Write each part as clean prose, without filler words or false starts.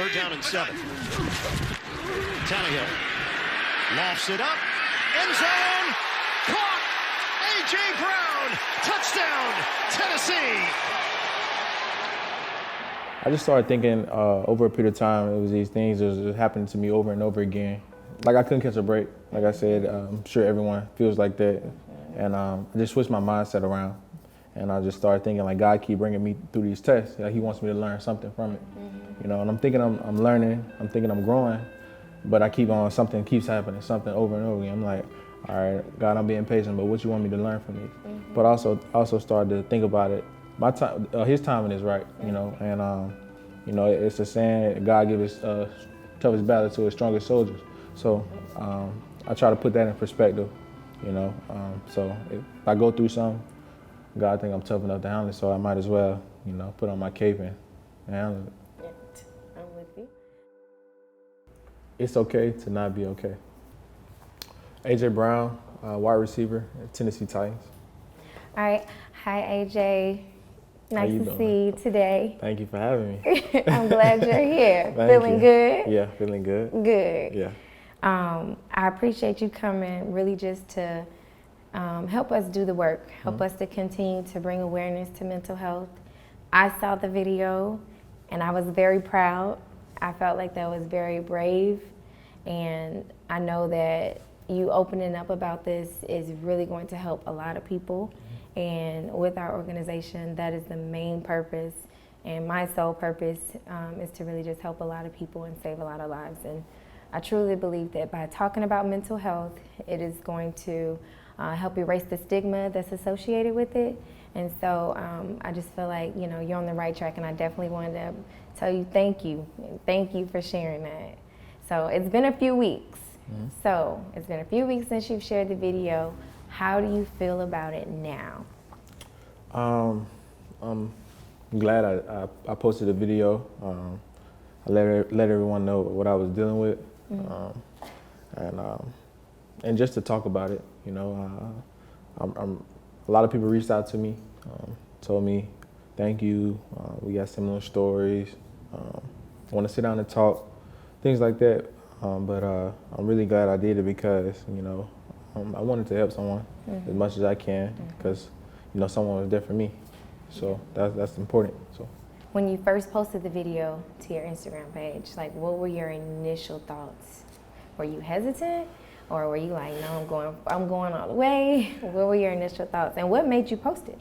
Third down and 7. Tannehill lofts it up. End zone. Caught. A.J. Brown. Touchdown, Tennessee. I just started thinking over a period of time, it was these things that was happening to me over and over again. Like I couldn't catch a break. Like I said, I'm sure everyone feels like that. And I just switched my mindset around. And I just started thinking, like, God keep bringing me through these tests. Like, He wants me to learn something from it. You know, and I'm thinking I'm learning. I'm thinking I'm growing. But I keep on, something keeps happening, something over and over again. I'm like, all right, God, I'm being patient, but what you want me to learn from this? But also started to think about it. My time, His timing is right, you know. And, you know, it's a saying, God gives His toughest battle to His strongest soldiers. So I try to put that in perspective, you know. So if I go through something, God think I'm tough enough to handle it, so I might as well, you know, put on my cape and handle it. Yeah, I'm with you. It's okay to not be okay. A.J. Brown, wide receiver at Tennessee Titans. All right. Hi, AJ. Nice to doing? see you today. Thank you for having me. I'm glad you're here. Thank Feeling you. good? Yeah, feeling good. Good. Yeah. I appreciate you coming really just to help us do the work, help us to continue to bring awareness to mental health. I saw the video and I was very proud. I felt like that was very brave, and I know that you opening up about this is really going to help a lot of people. And with our organization, that is the main purpose, and my sole purpose is to really just help a lot of people and save a lot of lives. And I truly believe that by talking about mental health, it is going to help erase the stigma that's associated with it. And so I just feel like, you know, you're on the right track, and I definitely wanted to tell you thank you. Thank you for sharing that. So it's been a few weeks. So it's been a few weeks since you've shared the video. How do you feel about it now? I'm glad I posted a video. I let everyone know what I was dealing with, and just to talk about it. You know, a lot of people reached out to me, told me, thank you. We got similar stories. Want to sit down and talk, things like that. But I'm really glad I did it because, you know, I wanted to help someone as much as I can because, you know, someone was there for me. So that's important. So when you first posted the video to your Instagram page, like, what were your initial thoughts? Were you hesitant, or were you like, no, I'm going all the way? What were your initial thoughts, and what made you post it?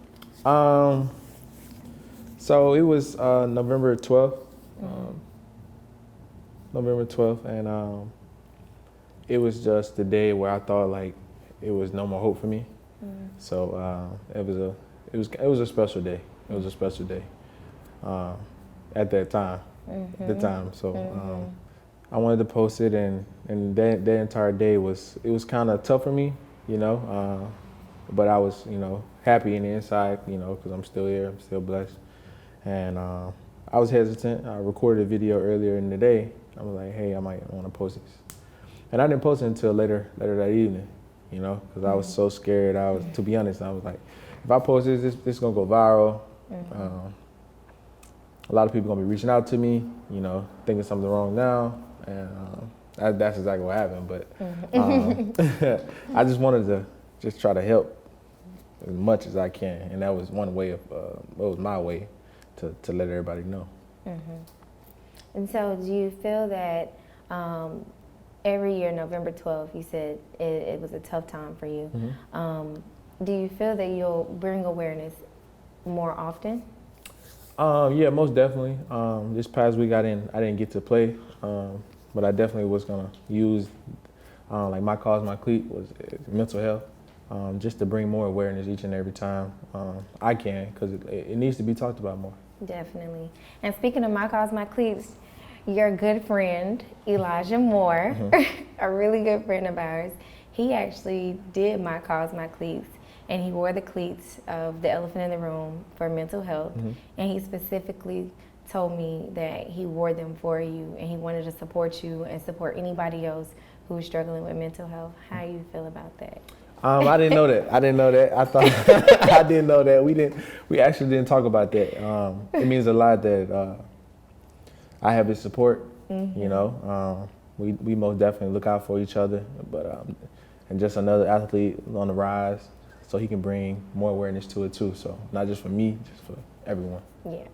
So it was November 12th. November 12th, and it was just the day where I thought like it was no more hope for me. So it was a special day. It was a special day at that time. So I wanted to post it, and that entire day was kind of tough for me, you know. But I was, you know, happy in the inside, you know, because I'm still here, I'm still blessed, and I was hesitant. I recorded a video earlier in the day. I was like, hey, I might want to post this. And I didn't post it until later that evening, you know, because I was so scared. To be honest, I was like, if I post this is going to go viral. A lot of people going to be reaching out to me, you know, thinking something wrong now. And that's exactly what happened. But I just wanted to just try to help as much as I can. And that was one way my way to let everybody know. And so do you feel that every year, November 12th, you said it was a tough time for you. Do you feel that you'll bring awareness more often? Yeah, most definitely. This past week I didn't get to play, but I definitely was gonna use like my cause, my cleat was mental health, just to bring more awareness each and every time I can, because it needs to be talked about more. Definitely. And speaking of my cause, my cleats, your good friend, Elijah Moore, a really good friend of ours, he actually did my cause, my cleats, and he wore the cleats of the elephant in the room for mental health. And he specifically told me that he wore them for you, and he wanted to support you and support anybody else who is struggling with mental health. How do you feel about that? I didn't know that. I thought I didn't know that. We actually didn't talk about that. It means a lot that I have his support. You know, we most definitely look out for each other. But and just another athlete on the rise, so he can bring more awareness to it too. So not just for me, just for everyone. Yeah.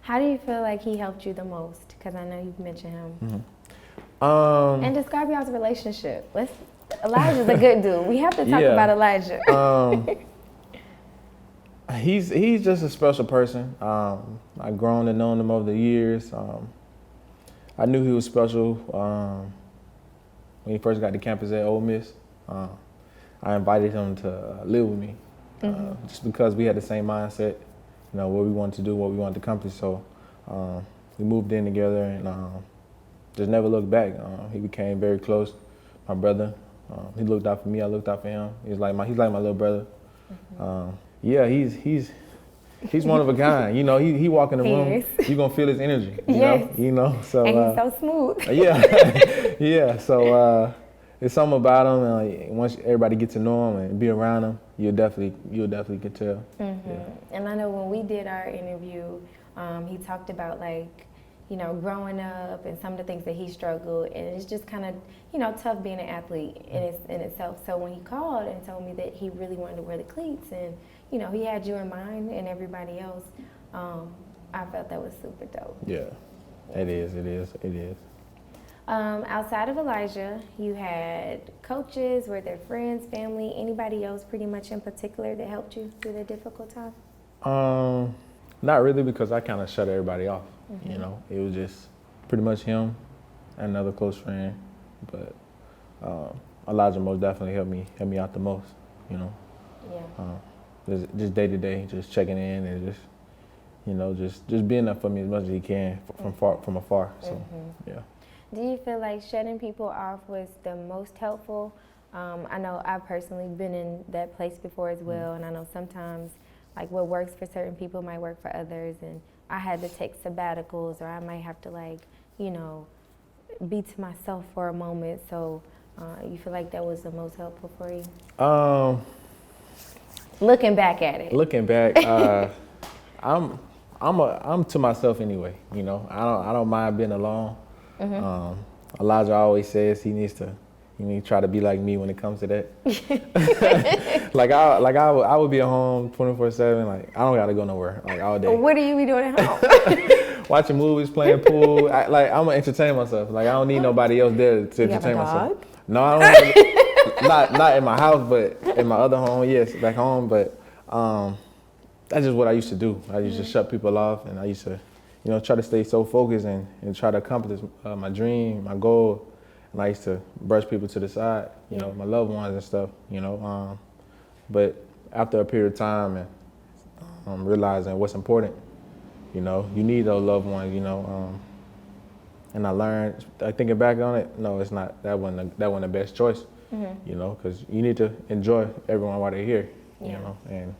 How do you feel like he helped you the most? Because I know you've mentioned him. And describe y'all's relationship. Elijah's a good dude. We have to talk about Elijah. He's just a special person. I've grown to know him over the years. I knew he was special when he first got to campus at Ole Miss. I invited him to live with me just because we had the same mindset, you know, what we wanted to do, what we wanted to accomplish. So we moved in together and just never looked back. He became very close, my brother. He looked out for me, I looked out for him. He's like my little brother. Yeah, he's one of a kind. You know, he walk in the room, you're gonna feel his energy. You know. So and he's so smooth. Yeah. So it's something about him. And once everybody gets to know him and be around him, you'll definitely can tell. Yeah. And I know when we did our interview, he talked about like, you know, growing up and some of the things that he struggled, and it's just kind of, you know, tough being an athlete in itself. So when he called and told me that he really wanted to wear the cleats, and you know, he had you in mind and everybody else, I felt that was super dope. Yeah, it is. Outside of Elijah, you had coaches, were there friends, family, anybody else pretty much in particular that helped you through the difficult time? Not really, because I kind of shut everybody off. You know, it was just pretty much him and another close friend. But Elijah most definitely helped me out the most. You know, just day to day, just checking in and just, you know, just being there for me as much as he can from afar. So yeah. Do you feel like shutting people off was the most helpful? I know I've personally been in that place before as well, and I know sometimes like what works for certain people might work for others, and I had to take sabbaticals, or I might have to like, you know, be to myself for a moment. So you feel like that was the most helpful for you? Looking back at it. Looking back, I'm to myself anyway. You know, I don't mind being alone. Elijah always says he needs to try to be like me when it comes to that. I would be at home 24/7. Like I don't gotta go nowhere like all day. What do you be doing at home? Watching movies, playing pool. I'm gonna entertain myself. Like I don't need nobody else there to entertain myself. No, I don't. Not in my house, but in my other home. Yes, back home. But that's just what I used to do. I used to shut people off, and I used to, you know, try to stay so focused and try to accomplish my dream, my goal. And I used to brush people to the side, you know, my loved ones and stuff, you know. But after a period of time and realizing what's important, you know, you need those loved ones, you know. And I learned, thinking back on it, no, it's not. That wasn't the best choice, you know, because you need to enjoy everyone while they're here, you know. And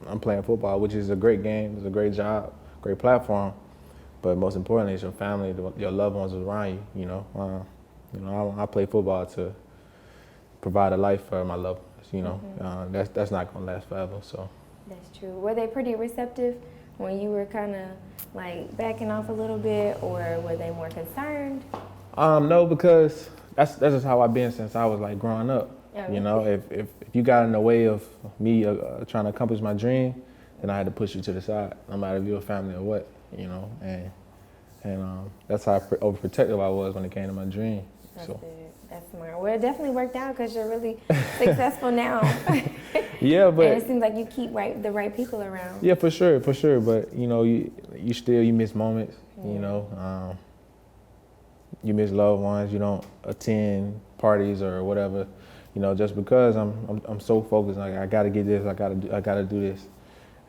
I'm playing football, which is a great game, it's a great job, great platform. But most importantly, it's your family, your loved ones around you, you know. I play football to provide a life for my loved ones, you know. That's not gonna last forever, so. That's true. Were they pretty receptive when you were kind of like backing off a little bit, or were they more concerned? No, because that's just how I've been since I was like growing up. You know, if you got in the way of me trying to accomplish my dream, then I had to push you to the side, no matter if you're a family or what, you know. And that's how overprotective I was when it came to my dream. That's good. That's smart. Well, it definitely worked out because you're really successful now. Yeah, but and it seems like you keep the right people around. Yeah, for sure. But you know, you miss moments. You know, you miss loved ones. You don't attend parties or whatever. You know, just because I'm so focused. Like I gotta get this. I gotta do this,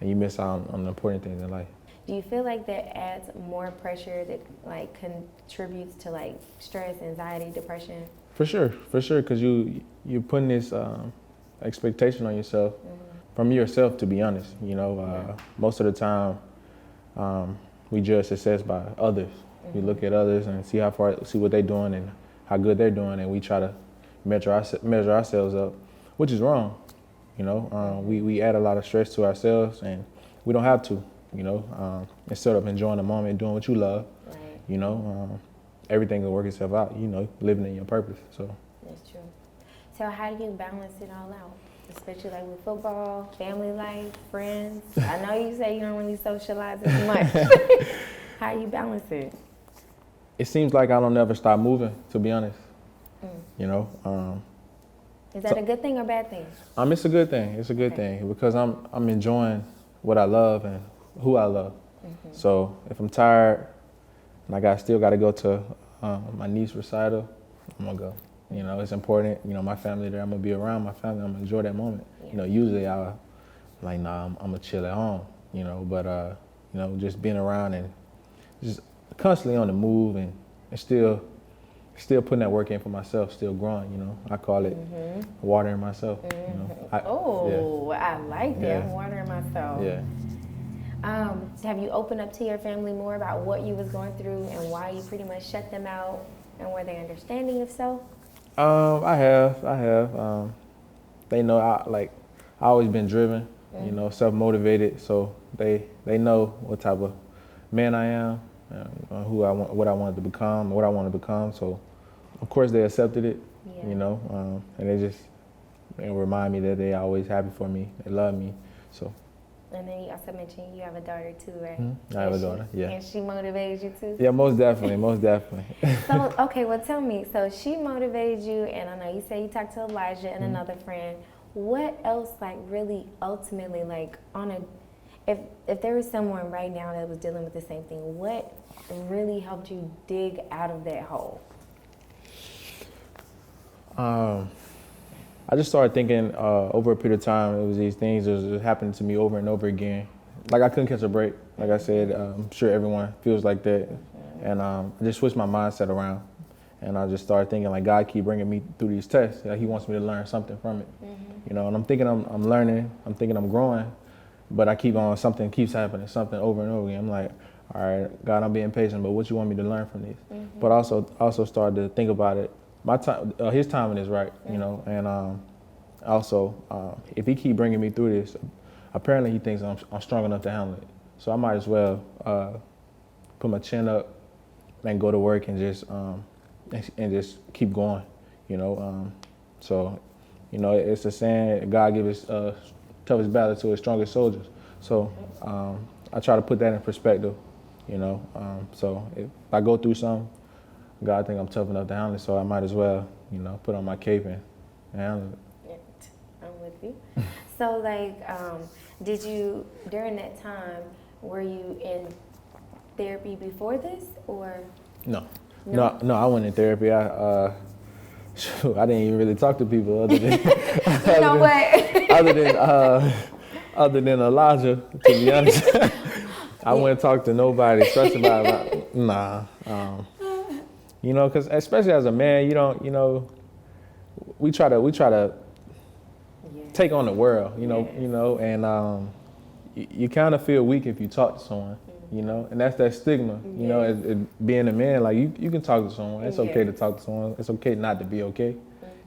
and you miss out on the important things in life. Do you feel like that adds more pressure that like contributes to like stress, anxiety, depression? For sure, because you're putting this expectation on yourself from yourself. To be honest, you know, most of the time we judge success by others. We look at others and see what they're doing and how good they're doing, and we try to measure ourselves up, which is wrong. You know, we add a lot of stress to ourselves, and we don't have to. You know, instead of enjoying the moment, doing what you love, you know, everything will work itself out, you know, living in your purpose. So That's true. So how do you balance it all out? Especially like with football, family life, friends. I know you say you don't really socialize as much. How do you balance it? it seems like I don't ever stop moving, to be honest. You know, Is that a good thing or bad thing? it's a good thing. It's a good thing because I'm enjoying what I love and who I love. So if I'm tired and I still got to go to my niece's recital, I'm gonna go. You know, it's important. You know, my family there. I'm gonna be around my family. I'm gonna enjoy that moment. Yeah. You know, usually I'm gonna chill at home. You know, but you know, just being around and just constantly on the move and still putting that work in for myself, still growing. You know, I call it watering myself. You know, I like that. Yeah. I'm watering myself. Yeah. Have you opened up to your family more about what you was going through and why you pretty much shut them out, and were they understanding if so? I have. They know I always been driven, you know, self-motivated. So they know what type of man I am, what I wanted to become, what I want to become. So, of course, they accepted it, Yeah. you know, and they remind me that they always happy for me. They love me. So. And then you also mentioned you have a daughter too, right? I have a daughter, yeah. And she motivated you too? Yeah, most definitely. So, okay, well tell me, so she motivated you, and I know you say you talked to Elijah and another friend. What else, like, really ultimately, like, if there was someone right now that was dealing with the same thing, what really helped you dig out of that hole? I just started thinking over a period of time, it was these things that was happening to me over and over again. Like I couldn't catch a break. Like I said, I'm sure everyone feels like that. And I just switched my mindset around. And I just started thinking like God keep bringing me through these tests. Like He wants me to learn something from it. You know, and I'm thinking I'm learning, I'm thinking I'm growing, but I keep on, something keeps happening, something over and over again. I'm like, all right, God, I'm being patient, but what you want me to learn from this? But also started to think about it. My time, His timing is right, you know, and also if He keep bringing me through this, apparently He thinks I'm strong enough to handle it. So I might as well put my chin up and go to work and just keep going, you know. So, you know, it's a saying, God gives His toughest battle to His strongest soldiers. So I try to put that in perspective, you know. So if I go through something, God think I'm tough enough to handle it, so I might as well, you know, put on my cape and handle it. Yeah, I'm with you. So, like, did you, during that time, were you in therapy before this, or? No, I went in therapy. I didn't even really talk to people other than You know what? other than Elijah, to be honest. I wouldn't talk to nobody, especially about nah. You know, because especially as a man, you don't, you know, we try to take on the world, you know, and you kind of feel weak if you talk to someone, you know, and that's that stigma, you know, as being a man, like you can talk to someone. It's okay to talk to someone. It's okay not to be okay.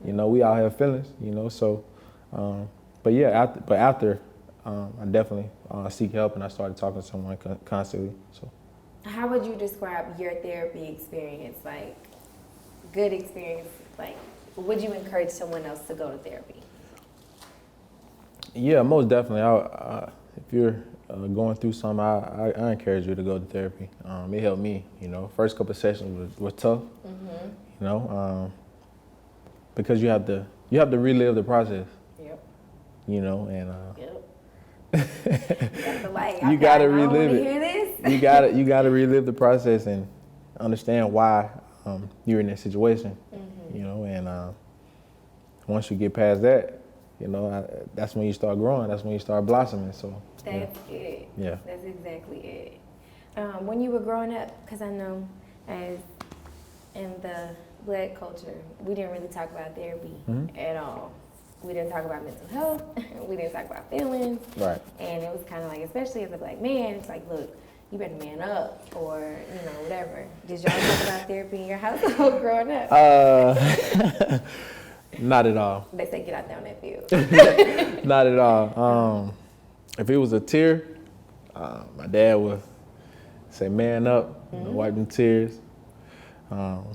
You know, we all have feelings, you know, so, but yeah, after I definitely seek help and I started talking to someone constantly, so. How would you describe your therapy experience? Like, good experience? Like, would you encourage someone else to go to therapy? Yeah, most definitely. If you're going through something, I encourage you to go to therapy. It helped me, you know. First couple of sessions was tough, you know, because you have to relive the process. Yep. You know, and you gotta relive it. You gotta relive the process and understand why you're in that situation. You know, and once you get past that, you know, that's when you start growing. That's when you start blossoming. So that's it. Yeah, that's exactly it. When you were growing up, because I know, as in the Black culture, we didn't really talk about therapy at all. We didn't talk about mental health. We didn't talk about feelings. Right. And it was kind of like, especially as a Black man, it's like, look, you better man up, or, you know, whatever. Did y'all talk about therapy in your household growing up? Not at all. They say get out there on that field. Not at all. If it was a tear, my dad would say, man up. you know, wipe them tears. Yep.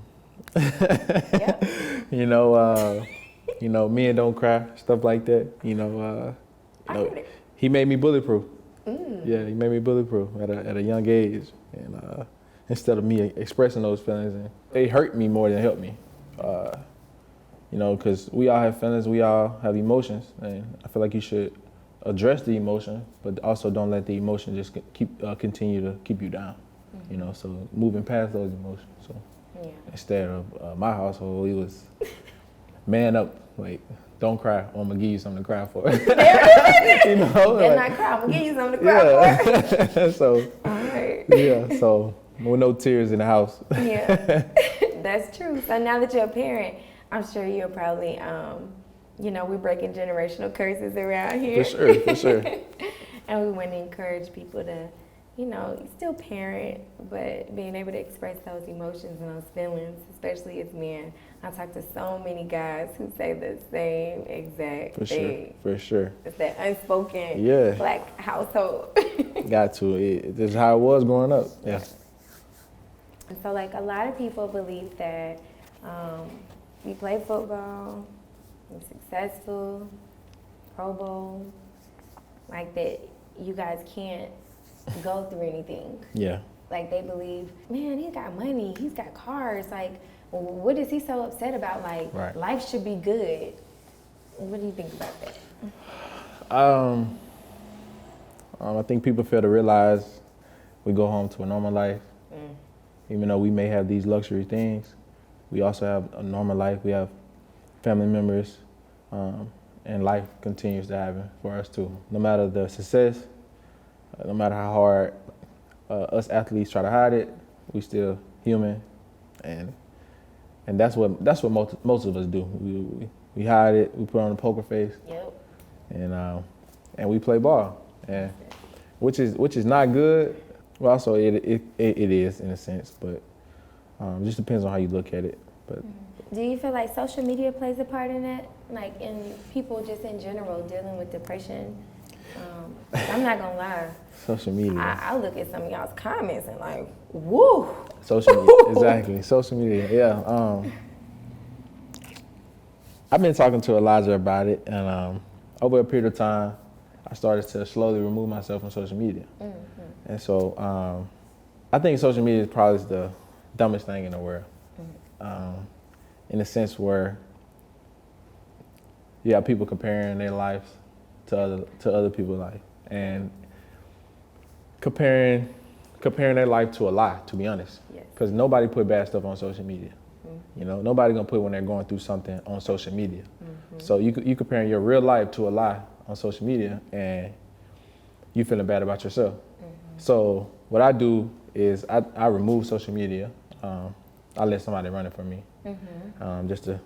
You know, men don't cry, stuff like that. He made me bulletproof. Yeah, he made me bulletproof at a young age, and instead of me expressing those feelings, and they hurt me more than helped me. Because we all have feelings, we all have emotions, and I feel like you should address the emotion, but also don't let the emotion just continue to keep you down. So moving past those emotions. So instead of my household, we was man up, like don't cry, or I'm gonna give you something to cry for. Better not cry. I'm gonna give you something to cry for. So all right. Yeah, so with no tears in the house. Yeah, that's true. So now that you're a parent, I'm sure you're probably, we're breaking generational curses around here. For sure. And we want to encourage people to, still parent, but being able to express those emotions and those feelings, especially as men. I talk to so many guys who say the same exact thing. For sure. It's that unspoken black household. Got to. This is how it was growing up. Yeah. And so, like, a lot of people believe that we play football, we're successful, Pro Bowl, like that you guys can't go through anything. Yeah. Like, they believe, man, he's got money, he's got cars, like, what is he so upset about? Like, life should be good. What do you think about that? I think people fail to realize we go home to a normal life. Even though we may have these luxury things, we also have a normal life. We have family members, and life continues to happen for us too. No matter the success, no matter how hard us athletes try to hide it, we still human, and that's what most of us do. We hide it. We put on a poker face. Yep. And we play ball, and which is not good. Well, also it is in a sense, but it just depends on how you look at it. But do you feel like social media plays a part in that, like in people just in general dealing with depression? I'm not gonna lie. Social media. I look at some of y'all's comments and like, woo. Social media, exactly. Social media, yeah. I've been talking to Elijah about it, and over a period of time, I started to slowly remove myself from social media. And so I think social media is probably the dumbest thing in the world, in a sense where you have people comparing their lives to other people's life, and comparing their life to a lie, to be honest. Because nobody put bad stuff on social media. Nobody gonna put when they're going through something on social media. So you comparing your real life to a lie on social media, and you feeling bad about yourself. So what I do is I remove social media. I let somebody run it for me, just to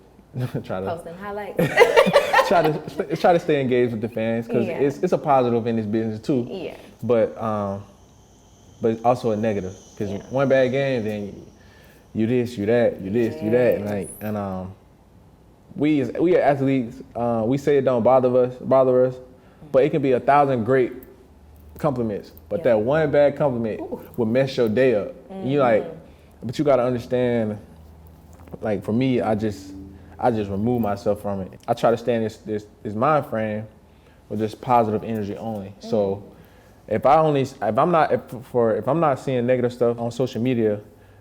try to posting highlights. try to stay engaged with the fans, because it's a positive in this business too. Yeah. But it's also a negative, because one bad game, then you this, you that, you this, you that, and we as athletes, we say it don't bother us, but it can be 1,000 great compliments, but that one bad compliment will mess your day up. You but you gotta understand, like for me, I just remove myself from it. I try to stay in this mind frame with just positive energy only. So if I'm not seeing negative stuff on social media,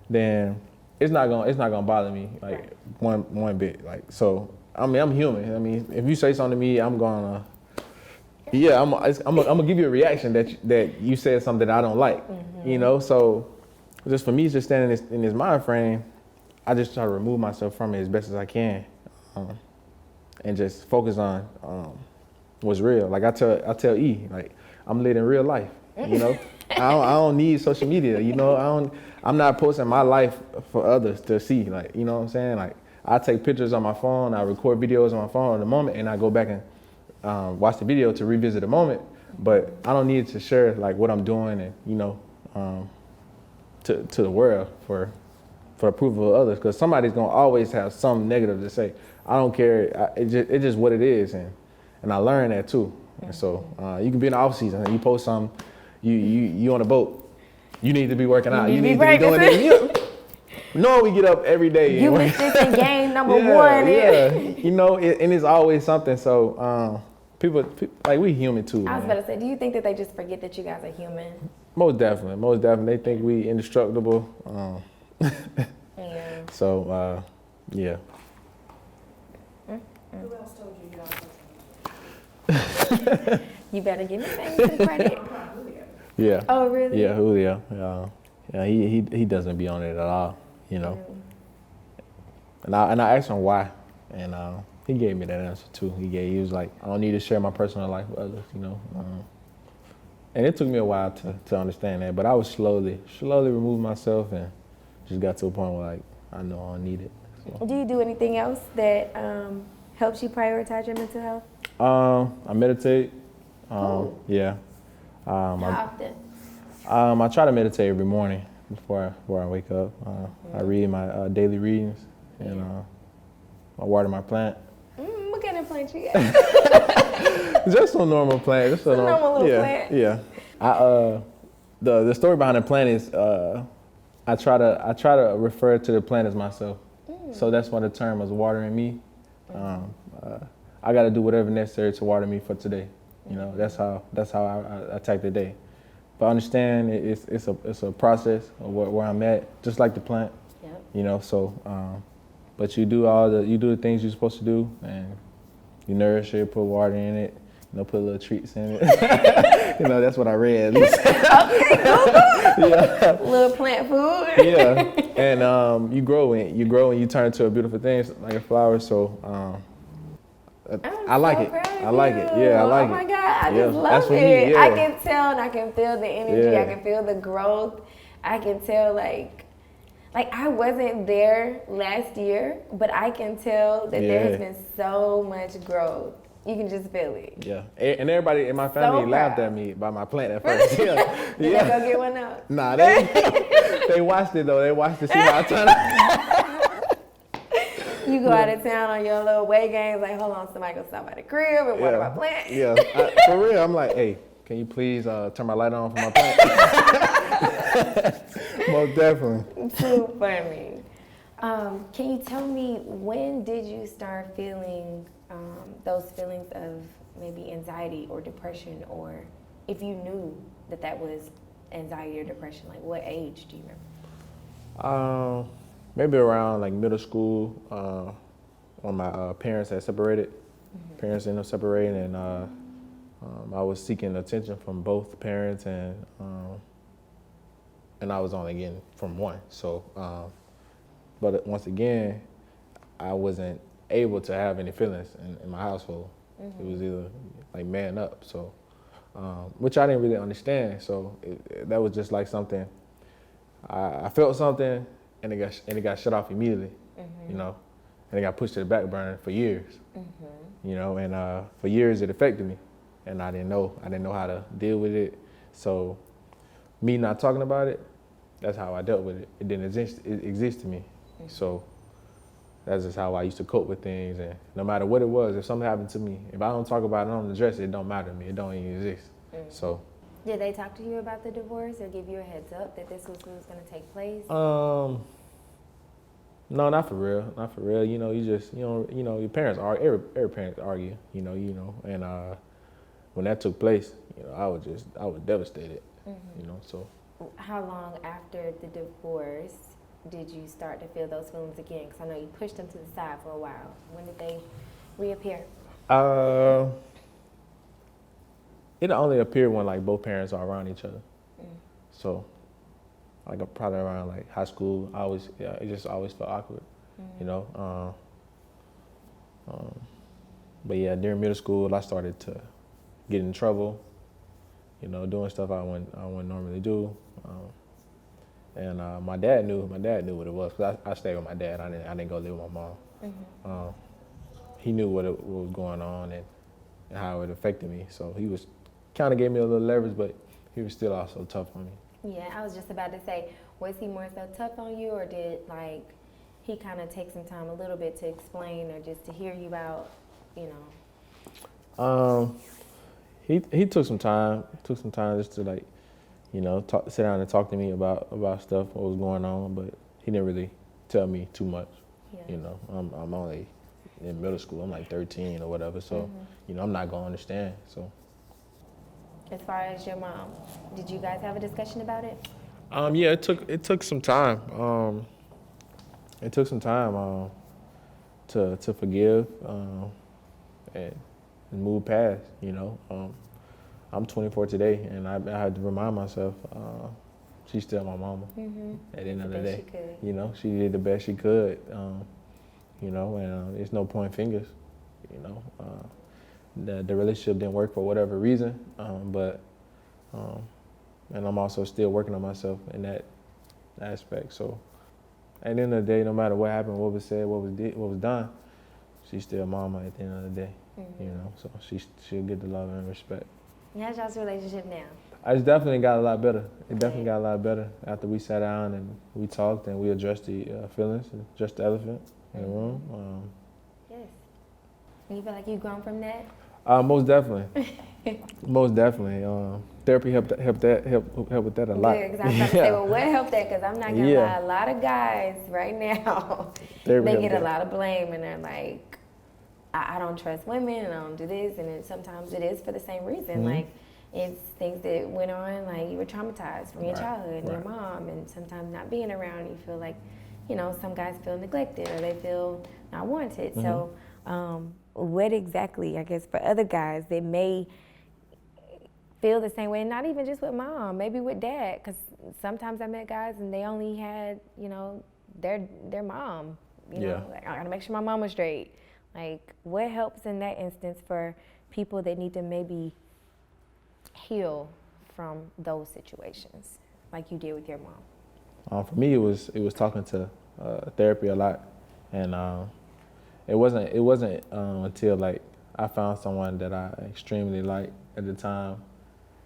then it's not gonna bother me like one bit. Like, so I mean, I'm human. I mean, if you say something to me, I'm gonna I'm gonna give you a reaction that you said something that I don't like. So just for me, just standing in this mind frame, I just try to remove myself from it as best as I can, and just focus on what's real. Like I tell E, like I'm living real life. I don't need social media. I'm not posting my life for others to see. Like, you know what I'm saying? Like, I take pictures on my phone, I record videos on my phone at the moment, and I go back and watch the video to revisit the moment. But I don't need to share like what I'm doing and to the world for approval of others, because somebody's gonna always have something negative to say. I don't care. It's just what it is, and I learned that too. And so you can be in the off season and you post something, you on a boat, You need to be working out. You need need to to be be doing it. No, we get up every day. You missed this in game number one. Yeah, you know, and it's always something. So people like we human too. I was man. about to say, do you think that they just forget that you guys are human? Most definitely. They think we indestructible. Yeah. So yeah. Who else told you y'all? You better give me some credit. Yeah. Oh, really? Yeah, Julio. Yeah, he doesn't be on it at all, you know. And I asked him why, and he gave me that answer too. He was like, I don't need to share my personal life with others, you know. And it took me a while to understand that, but I was slowly remove myself and just got to a point where like I know I don't need it. So. Do you do anything else that helps you prioritize your mental health? I meditate. Cool. Yeah. How often? I try to meditate every morning before I wake up. I read my daily readings and I water my plant. What kind of plant you got? Just a normal plant. Just a normal little plant. Yeah. The story behind the plant is I try to refer to the plant as myself. So that's why the term is watering me. I got to do whatever necessary to water me for today. You know, that's how I attack the day. But I understand it's a process of where I'm at, just like the plant. Yep. You know, so but you do the things you're supposed to do, and you nourish it, put water in it, you know, put little treats in it. You know, that's what I read. Okay, cool. Yeah. Little plant food. Yeah, and you grow and you turn into a beautiful thing like a flower. So I like it. I like it. Yeah, I like it. Oh my God, I Yeah, just that's love for me, it. yeah. I can tell and I can feel the energy. Yeah. I can feel the growth. I can tell like I wasn't there last year, but I can tell that there has Yeah. been so much growth. You can just feel it. Yeah, and everybody in my family So laughed proud. at me by my plant at first. Yeah, Did yeah. they go get one up? Nah, they watched it though. They watched to see how I turned out. You go out of town on your little away games, like, hold on, somebody go stop by the crib and water my plant. Yeah, for real. I'm like, hey, can you please turn my light on for my plant? Most definitely. Too funny. Can you tell me, when did you start feeling those feelings of maybe anxiety or depression, or if you knew that was anxiety or depression, like what age do you remember? Maybe around like middle school, when my parents had separated. Parents ended up separating, and I was seeking attention from both parents, and I was only getting from one. So, but once again, I wasn't able to have any feelings in my household. It was either like man up, so which I didn't really understand. So that was just like something. I felt something, and it got shut off immediately, you know, and it got pushed to the back burner for years, you know, and for years it affected me, and I didn't know how to deal with it. So me not talking about it, that's how I dealt with it. It didn't exist to me. So that's just how I used to cope with things, and no matter what it was, if something happened to me, if I don't talk about it, I don't address it, it don't matter to me. It don't even exist. So. Did they talk to you about the divorce or give you a heads up that this was what was going to take place? No, not for real. Not for real. You know, your parents argue. Every parent argue. You know, and when that took place, you know, I was devastated. You know, so. How long after the divorce did you start to feel those feelings again? Because I know you pushed them to the side for a while. When did they reappear? It only appeared when like both parents are around each other. So, like probably around like high school, it just always felt awkward, you know. But yeah, during middle school, I started to get in trouble, you know, doing stuff I wouldn't normally do. And my dad knew what it was, because I stayed with my dad. I didn't go live with my mom. He knew what was going on and how it affected me. So he was kind of gave me a little leverage, but he was still also tough on me. Yeah, I was just about to say, was he more so tough on you, or did like he kind of take some time a little bit to explain or just to hear you out, you know? He took some time just to like sit down and talk to me about stuff, what was going on, but he didn't really tell me too much. Yeah. I'm only in middle school. I'm like 13 or whatever, so I'm not gonna understand. So As far as your mom, did you guys have a discussion about it? yeah, it took some time. It took some time to forgive and move past. I'm 24 today, and I had to remind myself she's still my mama. At the end of the day, she did the best she could. And there's no pointing fingers. The relationship didn't work for whatever reason, and I'm also still working on myself in that aspect. So at the end of the day, no matter what happened, what was said, what was done, she's still mama at the end of the day. So she'll get the love and respect. How's y'all's relationship now? It's definitely got a lot better. It definitely got a lot better after we sat down and we talked and we addressed the feelings, addressed the elephant in the room. Yes. You feel like you've grown from that? Most definitely. Most definitely. Therapy helped with that a lot. Yeah, because I was about to say, well, what helped that? Because I'm not going to lie, a lot of guys right now, they get a lot of blame and they're like, I don't trust women and I don't do this. And sometimes it is for the same reason. Like, it's things that went on, like you were traumatized from your childhood and your mom, and sometimes not being around, you feel like, some guys feel neglected or they feel not wanted. So what exactly, I guess, for other guys that may feel the same way, and not even just with mom, maybe with dad, because sometimes I met guys and they only had, their mom, like, I gotta make sure my mom was straight. Like, what helps in that instance for people that need to maybe heal from those situations, like you did with your mom? For me, it was talking to therapy a lot, and it wasn't until like I found someone that I extremely liked at the time,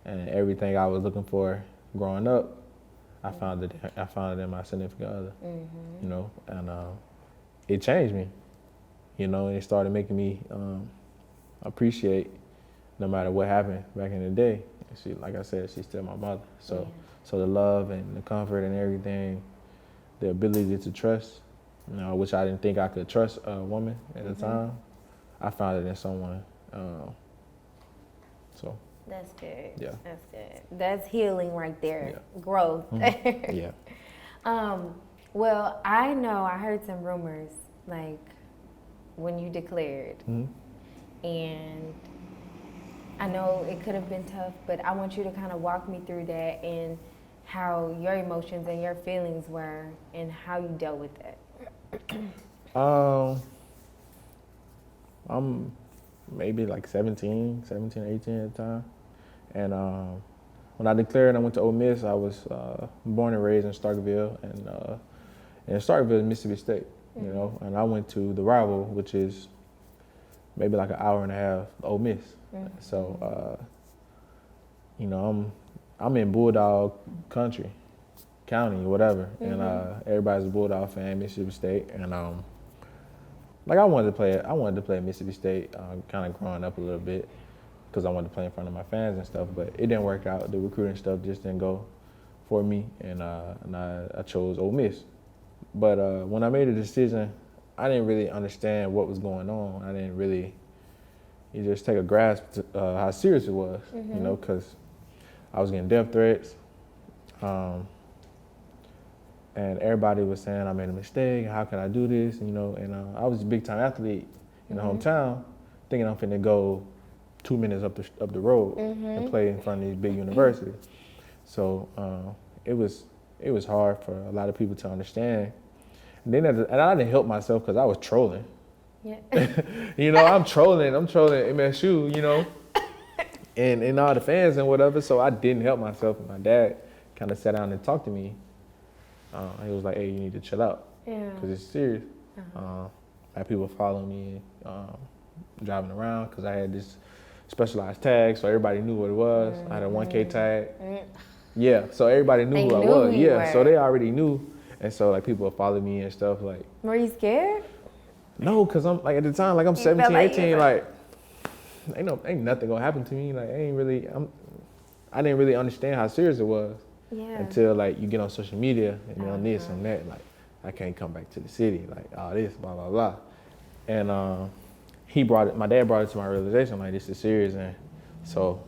and everything I was looking for growing up, I found it in my significant other. And it changed me. And it started making me appreciate no matter what happened back in the day. And she, like I said, she's still my mother. So the love and the comfort and everything, the ability to trust, which I didn't think I could trust a woman at the time, I found it in someone. So that's good. Yeah. That's good. That's healing right there. Yeah. Growth. Yeah. Well, I know I heard some rumors like when you declared, and I know it could have been tough, but I want you to kind of walk me through that and how your emotions and your feelings were and how you dealt with that. I'm maybe like 17, 18 at the time. And when I declared I went to Ole Miss, I was born and raised in Starkville, and Starkville is Mississippi State, and I went to the rival, which is maybe like an hour and a half, Ole Miss. So, I'm in Bulldog country, county, whatever, and everybody's a Bulldog fan, Mississippi State, and like I wanted to play at Mississippi State, kind of growing up a little bit, because I wanted to play in front of my fans and stuff, but it didn't work out. The recruiting stuff just didn't go for me, and I chose Ole Miss. But when I made a decision, I didn't really understand what was going on. I didn't really just take a grasp to how serious it was, because I was getting death threats, and everybody was saying I made a mistake. How can I do this? And I was a big time athlete in the hometown, thinking I'm finna go 2 minutes up the road and play in front of these big universities. So it was hard for a lot of people to understand. And then and I didn't help myself because I was trolling. Yeah. I'm trolling MSU, and all the fans and whatever. So I didn't help myself. And my dad kind of sat down and talked to me. He was like, "Hey, you need to chill out, because it's serious." I had people following me, driving around because I had this specialized tag, so everybody knew what it was. I had a 1K tag. Yeah, so everybody knew who I was. Yeah, so they already knew, and so like people would follow me and stuff. Like, were you scared? No, because I'm like at the time, like I'm 17, 18, like ain't nothing gonna happen to me. Like I didn't really understand how serious it was Yeah. until like you get on social media and on this and that, like I can't come back to the city, like all this, blah blah blah, and my dad brought it to my realization, like this is serious, and so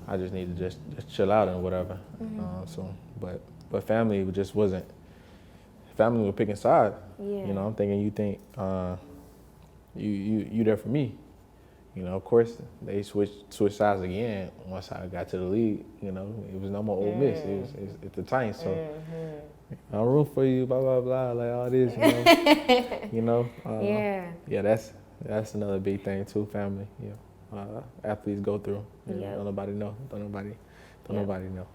I just need to just chill out and whatever. But family just wasn't. Family was picking sides. Yeah. You know, I'm thinking you think you there for me. You know, of course they switched sides again once I got to the league. You know, it was no more Ole Miss. It's the Titans. So I'm rooting for you. Blah blah blah. Like all this. You know. Yeah. That's another big thing too. Family. Yeah. Athletes go through. Don't nobody know. Don't nobody know.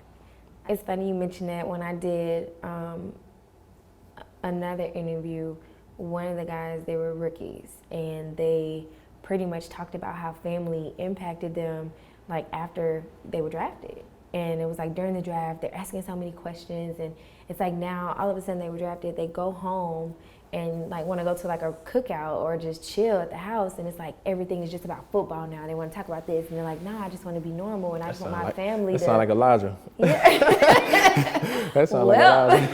It's funny you mentioned that. When I did another interview, one of the guys, they were rookies, and they pretty much talked about how family impacted them, like after they were drafted. And it was like during the draft, they're asking so many questions, and it's like now all of a sudden they were drafted, they go home and like want to go to like a cookout or just chill at the house, and it's like everything is just about football now. They want to talk about this, and they're like, nah, I just want to be normal, and I just want my family to. That sound like Elijah. Yeah. That sound like Elijah.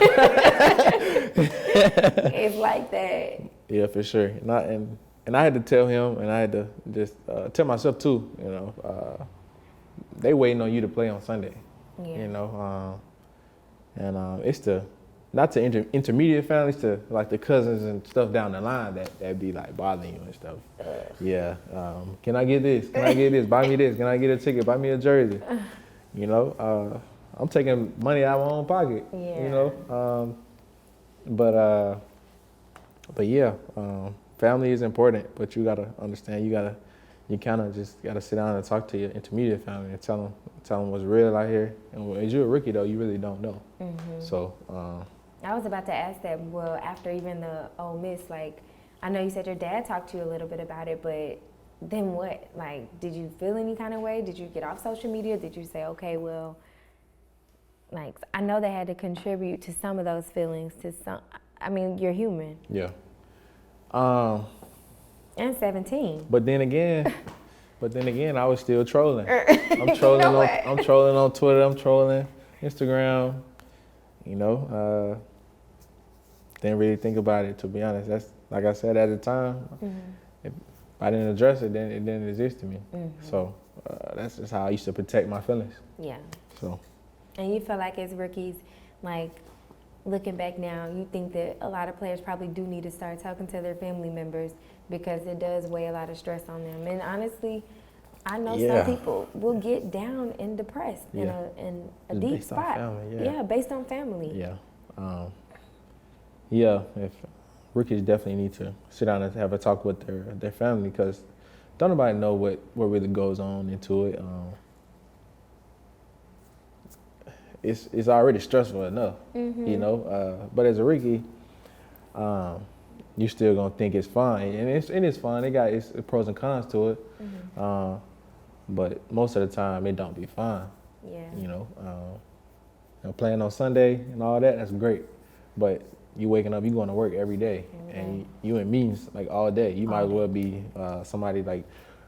It's like that. Yeah, for sure. And I had to tell him, and I had to just tell myself too. You know, they waiting on you to play on Sunday. Yeah. You know, and it's not to intermediate families, to like the cousins and stuff down the line that be like bothering you and stuff. Yeah. Can I get this? Can I get this? Buy me this. Can I get a ticket? Buy me a jersey. You know, I'm taking money out of my own pocket. Yeah. You know, but yeah, family is important, but you gotta understand, you kind of just gotta sit down and talk to your intermediate family and tell them what's real out here. And as you're a rookie though, you really don't know. So. I was about to ask that. Well, after even the Ole Miss, like, I know you said your dad talked to you a little bit about it, but then what? Like, did you feel any kind of way? Did you get off social media? Did you say, okay, well, like, I know they had to contribute to some of those feelings. I mean, you're human. Yeah. And 17. But then again, I was still trolling. I'm trolling I'm trolling on Twitter. I'm trolling Instagram. You know, didn't really think about it, to be honest. That's like I said at the time. If I didn't address it, then it didn't exist to me. So that's just how I used to protect my feelings. Yeah. So. And you feel like as rookies, like looking back now, you think that a lot of players probably do need to start talking to their family members because it does weigh a lot of stress on them. And honestly, I know some people will get down and depressed in a deep spot. Family, based on family. If rookies definitely need to sit down and have a talk with their family, because don't nobody know what really goes on into it. It's already stressful enough, you know. But as a rookie, you still gonna think it's fun, and it's fun. It's pros and cons to it. But most of the time, it don't be fun. Yeah. You know, playing on Sunday and all that, that's great. But you waking up, you going to work every day, and you in meetings like all day. You might as well be somebody like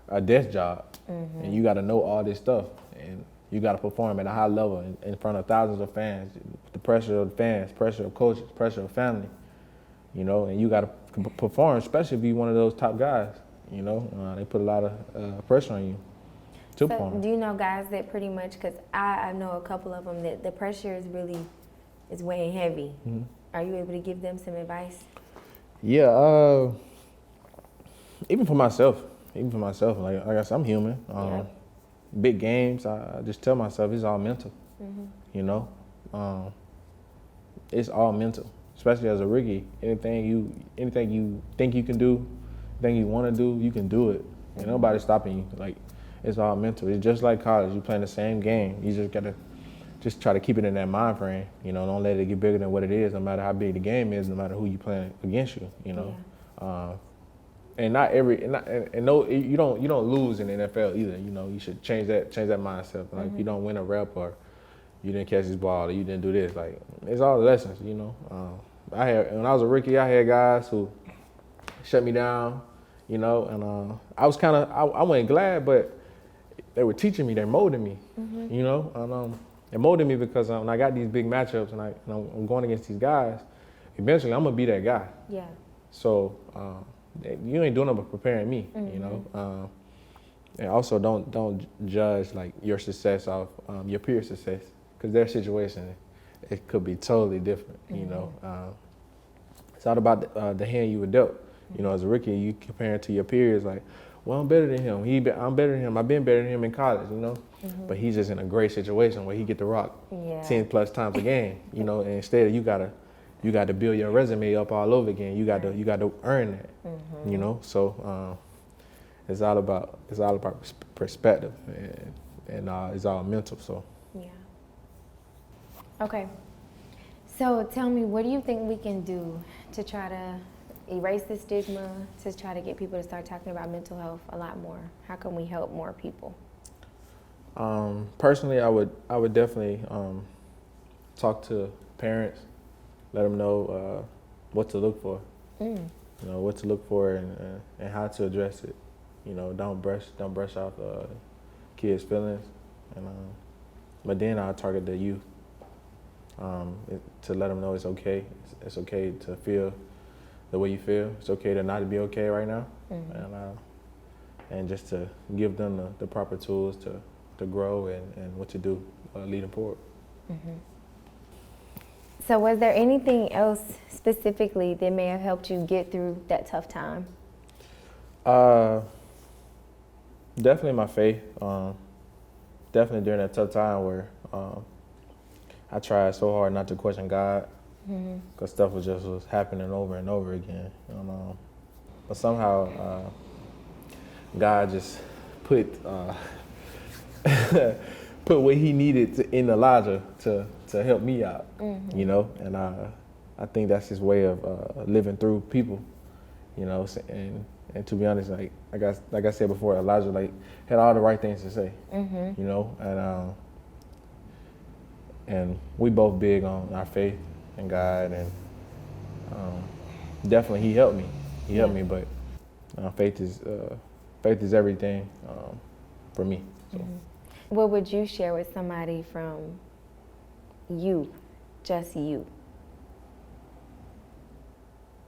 a desk job, and you got to know all this stuff, and you got to perform at a high level in front of thousands of fans. The pressure of the fans, pressure of coaches, pressure of family. You know, and you got to perform, especially if you're one of those top guys. You know, they put a lot of pressure on you. So do you know guys that pretty much, because I know a couple of them that the pressure is weighing heavy. Are you able to give them some advice? Yeah, even for myself, like I said, I'm human. Big games, I just tell myself it's all mental. You know, it's all mental, especially as a rookie. Anything you think you can do, anything you want to do, you can do it. And nobody's stopping you. Like, it's all mental. It's just like college. You playing the same game. You just gotta try to keep it in that mind frame. You know, don't let it get bigger than what it is. No matter how big the game is, no matter who you playing against you. You know, and no, you don't lose in the NFL either. You know, you should change that mindset. Like, if you don't win a rep, or you didn't catch this ball, or you didn't do this, like, it's all the lessons. You know, when I was a rookie, I had guys who shut me down. You know, and I was I wasn't glad, but they were teaching me, they're molding me, you know, and they're molding me because when I got these big matchups and I'm going against these guys, eventually I'm gonna be that guy. Yeah. So you ain't doing nothing but preparing me, you know. And also don't judge like your success off your peer success, because their situation, it could be totally different, you know. It's all about the hand you were dealt. You know, as a rookie, you compare it to your peers like, well, I'm better than him. I'm better than him. I've been better than him in college, you know. But he's just in a great situation where he get to rock 10 plus times a game, you know. And instead, you gotta build your resume up all over again. You got to earn that, you know. So it's all about perspective, and it's all mental. So yeah. Okay. So tell me, what do you think we can do to try to erase the stigma, to try to get people to start talking about mental health a lot more? How can we help more people? Personally, I would definitely talk to parents, let them know what to look for. You know, what to look for and how to address it. You know, don't brush off kids' feelings, and but then I target the youth to let them know it's okay. It's okay to feel the way you feel. It's okay to not be okay right now, and just to give them the proper tools to grow and what to do leading forward. So was there anything else specifically that may have helped you get through that tough time? Definitely my faith. Definitely during that tough time where I tried so hard not to question God, because stuff was happening over and over again. But somehow God just put put what He needed in Elijah to help me out. You know, and I think that's His way of living through people. You know, and to be honest, like I said before, Elijah had all the right things to say. You know, and we both big on our faith in God, and definitely He helped me. He helped me, but faith is everything for me. So. What would you share with somebody from you, just you?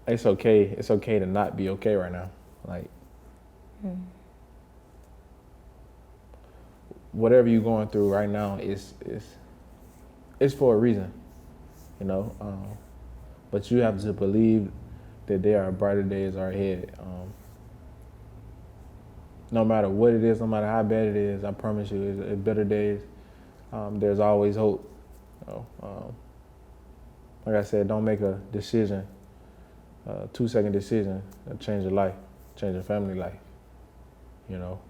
It's okay. It's okay to not be okay right now. Like, whatever you're going through right now is for a reason, you know. But you have to believe that there are brighter days are ahead. No matter what it is, no matter how bad it is, I promise you, it's better days. There's always hope. You know? Like I said, don't make a decision, 2-second decision that change your life, change your family life. You know,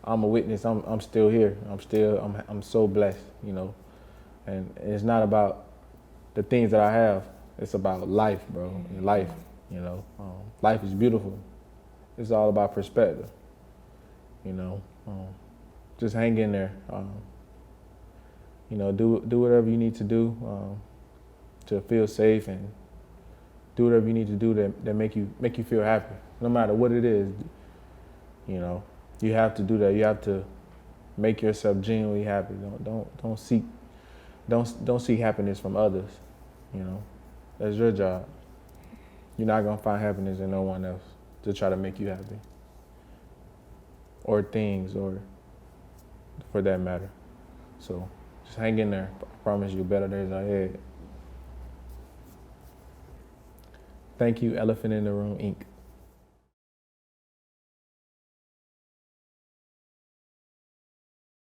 I'm a witness. I'm still here. I'm so blessed. You know, and it's not about the things that I have. It's about life, bro. Life. You know, life is beautiful. It's all about perspective. You know, just hang in there. You know, do whatever you need to do to feel safe, and do whatever you need to do that make you feel happy, no matter what it is. You know, you have to do that. You have to make yourself genuinely happy. Don't seek happiness from others. You know, that's your job. You're not gonna find happiness in no one else to try to make you happy, or things, or for that matter. So just hang in there. I promise you, better days are ahead. Thank you, Elephant in the Room, Inc.